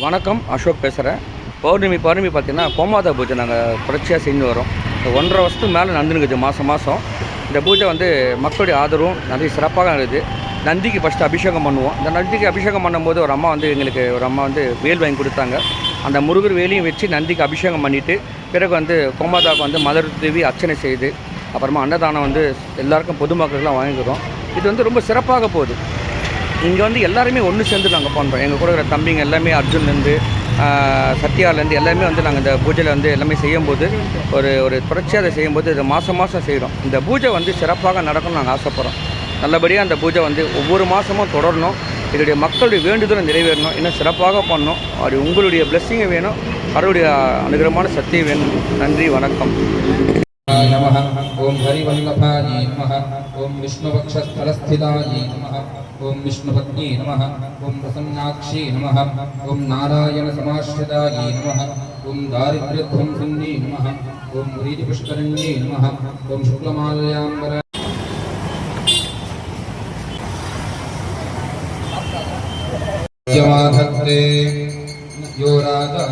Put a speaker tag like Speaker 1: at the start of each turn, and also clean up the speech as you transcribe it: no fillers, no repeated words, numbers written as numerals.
Speaker 1: வணக்கம், அசோக் பேசுகிறேன். பௌர்ணமி பார்த்தீங்கன்னா கோமாதா பூஜை நாங்கள் தொடர்ச்சியாக செஞ்சு வரோம். 1.5 வருஷத்துக்கு மேலே நடந்துருக்குது. மாதம் இந்த பூஜை மக்களுடைய ஆதரவும் நிறைய சிறப்பாக இருக்குது. நந்திக்கு ஃபஸ்ட்டு அபிஷேகம் பண்ணுவோம். இந்த நந்திக்கு அபிஷேகம் பண்ணும்போது ஒரு அம்மா வேல் வாங்கி கொடுத்தாங்க. அந்த முருகர் வேலையும் வச்சு நந்திக்கு அபிஷேகம் பண்ணிவிட்டு பிறகு கோமாதாவுக்கு மலர் தூவி அர்ச்சனை செய்து அப்புறமா அன்னதானம் எல்லாருக்கும் பொதுமக்களுக்கெல்லாம் வாங்கிக்கிறோம். இது ரொம்ப சிறப்பாக போகுது. இங்கே எல்லாருமே ஒன்று சேர்ந்து நாங்கள் பண்ணுறோம். எங்கள் கூட இருக்கிற தம்பிங்க எல்லாமே அர்ஜுன்லேருந்து சத்யாலேருந்து எல்லாமே நாங்கள் இந்த பூஜையில் எல்லாமே செய்யும்போது ஒரு தொடர்ச்சியாக அதை செய்யும்போது இது மாதம் செய்கிறோம். இந்த பூஜை சிறப்பாக நடக்கணும்னு நாங்கள் ஆசைப்பட்றோம். நல்லபடியாக அந்த பூஜை ஒவ்வொரு மாதமும் தொடரணும். இதனுடைய மக்களுடைய வேண்டுதலை நிறைவேறணும். இன்னும் சிறப்பாக பண்ணணும். அப்படி உங்களுடைய பிளெஸ்ஸிங்கை வேணும், அவருடைய அனுகிரகமான சக்தியை வேணும். நன்றி, வணக்கம்.
Speaker 2: नमः ओम हरिवल्लभाय नमः ओम विष्णुवक्षस्थलस्थिताय नमः ओम विष्णुपत्नी नमः ओम प्रसन्नाक्षी नमः ओम नारायणसमाश्रिताय नमः ओम दारिद्र्यध्वंसिन्यै नमः ओम व्रीतिपुष्करिण्यै नमः ओम शुक्लमालयाम्बर यो राजा